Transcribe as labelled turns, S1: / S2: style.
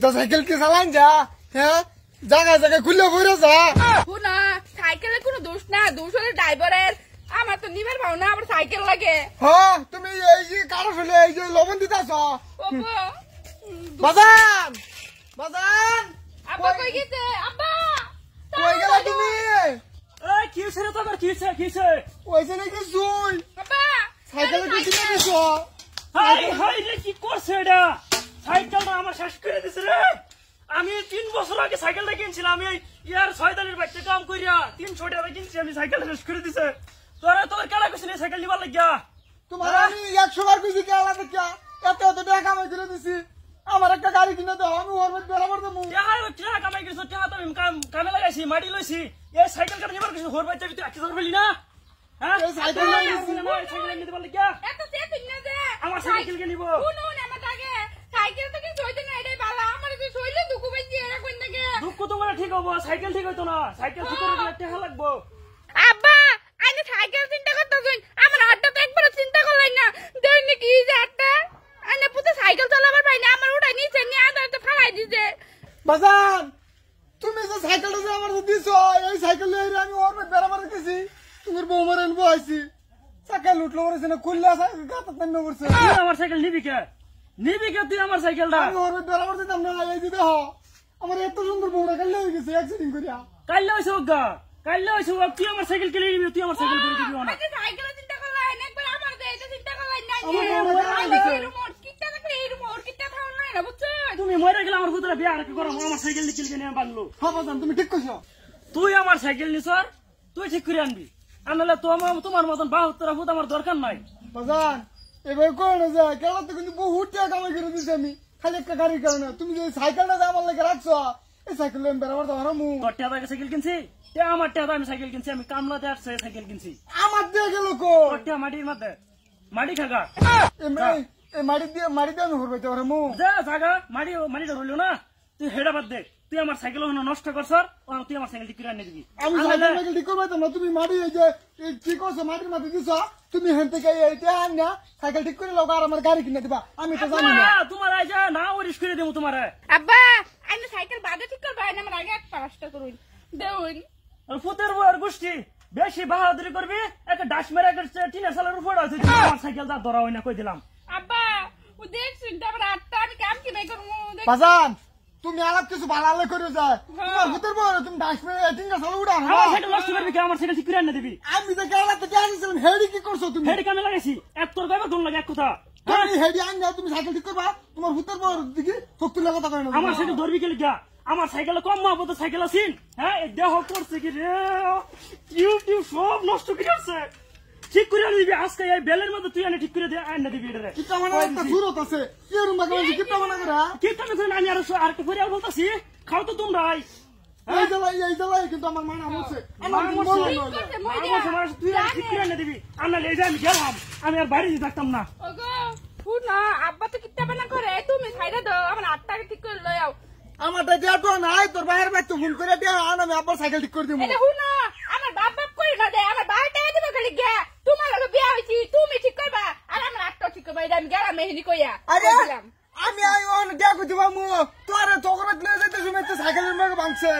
S1: তো সাইকেল কি চালান যা হ্যাঁ জায়গায় জায়গায় খুললে বইরে যা
S2: না সাইকেলের কোনো দোষ না, দোষ হলে ড্রাইভারের। আমার তো নিবার পাও না, আমার সাইকেল লাগে।
S1: হ্যাঁ তুমি এই যে কারো ফেলে এই যে লবণ দিতেছ বাজান বাজান
S2: আব্বা কই গেছে? আব্বা
S1: কই গেলা তুমি?
S3: এই কি হইছে রে তোর? কি হইছে?
S1: ওইছে নাকি জুই
S2: আব্বা
S1: সাইকেলে কি কিনে দিছ?
S3: হাই হাই রে কি করছে এটা? সাইকেলটা আমার শেষ করে দিছে রে। আমি 3 বছর আগে সাইকেলটা কিনছিলাম, আমি ইয়ার 6 দানের বাইকটা কাম কইরা 300 টাকা কিনছি, আমি সাইকেলটা শেষ করে দিছে। তোর কেডা কইছিস এই সাইকেল নিবার লাগিয়া?
S1: তোমার আমি 100 বার কইছি কি আলাদা কি এত এত টাকা কামাই করে দিছি, আমার একটা গাড়ি কিনে দাও, আমি ওর মধ্যে বেরাবার দেবো।
S3: টাকা কামাই করিস, টাকা তো আমি কামে লাগাইছি, মাটি লইছি। এই সাইকেলটা নিবার কইছিস হোর বাইতে তুই 1000 বলি না? হ্যাঁ
S1: এই সাইকেল
S3: সাইকেল নিতে পারলি কি?
S2: এত চেতুন না যে
S3: আমার সাইকেল কে নিব?
S2: শুনুন আমার আগে সাইকেল তো কিছু হইতে না, এটাই ভালো। আমার যে শরীরে দুঃখ পাইছি এরা কোন থেকে।
S3: দুঃখ তোমার ঠিক হবো, সাইকেল ঠিক হইতো না। সাইকেল ঠিক করে টাকা লাগবো।
S2: আব্বা আইনে সাইকেল চিন্তা করতেছেন, আমার আড্ডা তো একবার চিন্তা করলেন না। দেন কি যে আড্ডা আইনে পুরো সাইকেল চালাবার পাই না, আমার ওটা নিচে নিয়ে আদাতে ফালাই দিছে।
S1: বাজান তুমি যে সাইকেলটা যে আমার দিছ এই সাইকেল লইরে আমি ওর মধ্যে বেরাবার গেছি, তোমার বৌমার এনবো আইছি সাইকেল উঠলো ওরে না খুললে গাতা তেন করছে।
S3: তুই আমার সাইকেল নিবি কে? নিবি কে তুই আমার সাইকেলটা?
S1: আমি ওর মধ্যে বেরাবার দিতাম না, এই দিতে হ আমার এত সুন্দর বউটা কালে হয়ে গেছে অ্যাক্সিডেন্ট করিয়া।
S3: কাইলে হইছে ওগা, কাইলে হইছে ও। তুই আমার সাইকেল কে নিবি? তুই আমার সাইকেল করে দিবি না?
S2: আচ্ছা সাইকেল চিন্তা করলেন একবার, আমার দে এটা চিন্তা করলেন না।
S1: আমার বউটা কালে গেছে।
S2: এই রিমোট কিটা থাকলে এই রিমোট কিটা থাকলে না বুঝছো?
S3: তুমি মরে গেলে আমার ভিতরে বিয়া রাখি করো, আমার সাইকেল নিয়ে নিয়ে বানলো।
S1: হ্যাঁ বাজান তুমি ঠিক কইছো।
S3: তুই আমার সাইকেল নিছর, তুই ঠিক করে আনবি। আনলে তোমার মতন 72 ফুট আমার দরকার নাই।
S1: বাজান এবার কোন যায় কেলা তো কিন্তু বহুত টাকা কামাই করে দিছি আমি খালি একটা গাড়ির কারণে। তুমি যে সাইকেলটা যে আমার লাগে রাখছো এই সাইকেল আমি বেরাবার দাও হারামু।
S3: তোর টাকা সাইকেল কিনছি, আমার টাকা আমি সাইকেল কিনছি, আমি কামলাতে আসছে সাইকেল কিনছি।
S1: আমার দিয়ে গেল কো
S3: তোর টাকা মাটির মধ্যে মাটি খাগা
S1: এই মাটি দিয়ে আমি ঘুরবাইতে হারামু।
S3: যা জাগা মাটিটা রইল না, তুই হেডা বাদ দে। তুই আমার সাইকেল নষ্ট করছ, তুই আমার সাইকেল ঠিক করে আনি দিবি।
S1: আমি সাইকেল ঠিক করবাইতাম না, তুমি মাটি এই যে কি করছো মাটির মাটি দিছ, তুমি হেন থেকে এইটা আন না সাইকেল ঠিক করে লোক আর আমার গাড়ি কিনে দিবা। আমি তো জানি না
S3: তোমার আই যা না ওরিস করে দেবো তোমার।
S2: আব্বা আইনে সাইকেল বাদে ঠিক করবা, আইনে আমার আগে একটা রাস্তা করুন দেউন।
S3: ফুতের বউর গোষ্ঠী বেশি বাহাদুরি করবি, একটা ডাস মেরে একটা টিনের সালের উপর আছে, আমার সাইকেল যা ধরা হয় না কই দিলাম।
S2: আব্বা ও দেখছিন তারপর আটটা আমি কাম কি নাই করবো।
S1: বাজান তুমি আলাপ কিছু ভালো আলো করে যায় তোমার ভূতের বড় তুমি ডাস মেরে টিঙ্গা চালু উড়া
S3: আমার সাইকেল নষ্ট করবি কে? আমার সাইকেল ঠিক করে আনি দিবি।
S1: আমি তো কেলা তো জানিছিলাম হেডি কি করছো তুমি?
S3: হেডি কামে লাগাইছি, এক তোর গাবে কোন লাগে এক কথা।
S1: তুমি হেডি আন যাও, তুমি সাইকেল ঠিক করবা, তোমার ভূতের বড় দিকে শক্তি লাগা কথা কয় না।
S3: আমার সাইকেল ধরবি কে লিখা? আমার সাইকেল কম মহব্বত সাইকেল আছিন। হ্যাঁ এই দেহ করছে কি রে, টিউব সব নষ্ট করে আছে। ঠিক করে আনি দিবি আজকে, এই বেলের মধ্যে তুই আনি ঠিক করে আনি দিবি এটা।
S1: কিটা মানে একটা সুরত আছে কি রুম বাগান কিটা মানে করে
S3: কি কামে করে আমি আরেকটা পরিবার বলতাছি, খাও তো তোমরাই।
S1: এই জ্বালাই কিন্তু আমার মা আমছে আমার মন নয়।
S3: তুই ঠিক করে আনি দিবি, আনলে এই যে আমি গেলাম, আমি আর বাড়ি থাকতাম না।
S2: ওগো শুনো আব্বা তো কিটা বানা করে, তুমি খাইরা দাও আমার আটটাকে ঠিক করে লই আও।
S1: আমার তো নাই, তোর বাইরের বাইক তো ভুল করে দিয়া আন, আমি আবার সাইকেল ঠিক করে দিব।
S2: এটা শুনো আমার বাপ কই না দে, আমার বাড়িতে দিব খালি গে। তোমার লগে বিয়া হইছি তুমি ঠিক করবা আর আমার আটটা ঠিক করবা, এটা আমি গেলাম মেহেদি কইয়া।
S1: আরে আমি আই অন দেখো দিবা মু তোরে তোকরে লয়ে যাইতে শুনে সাইকেলের মধ্যে ভাঙছে।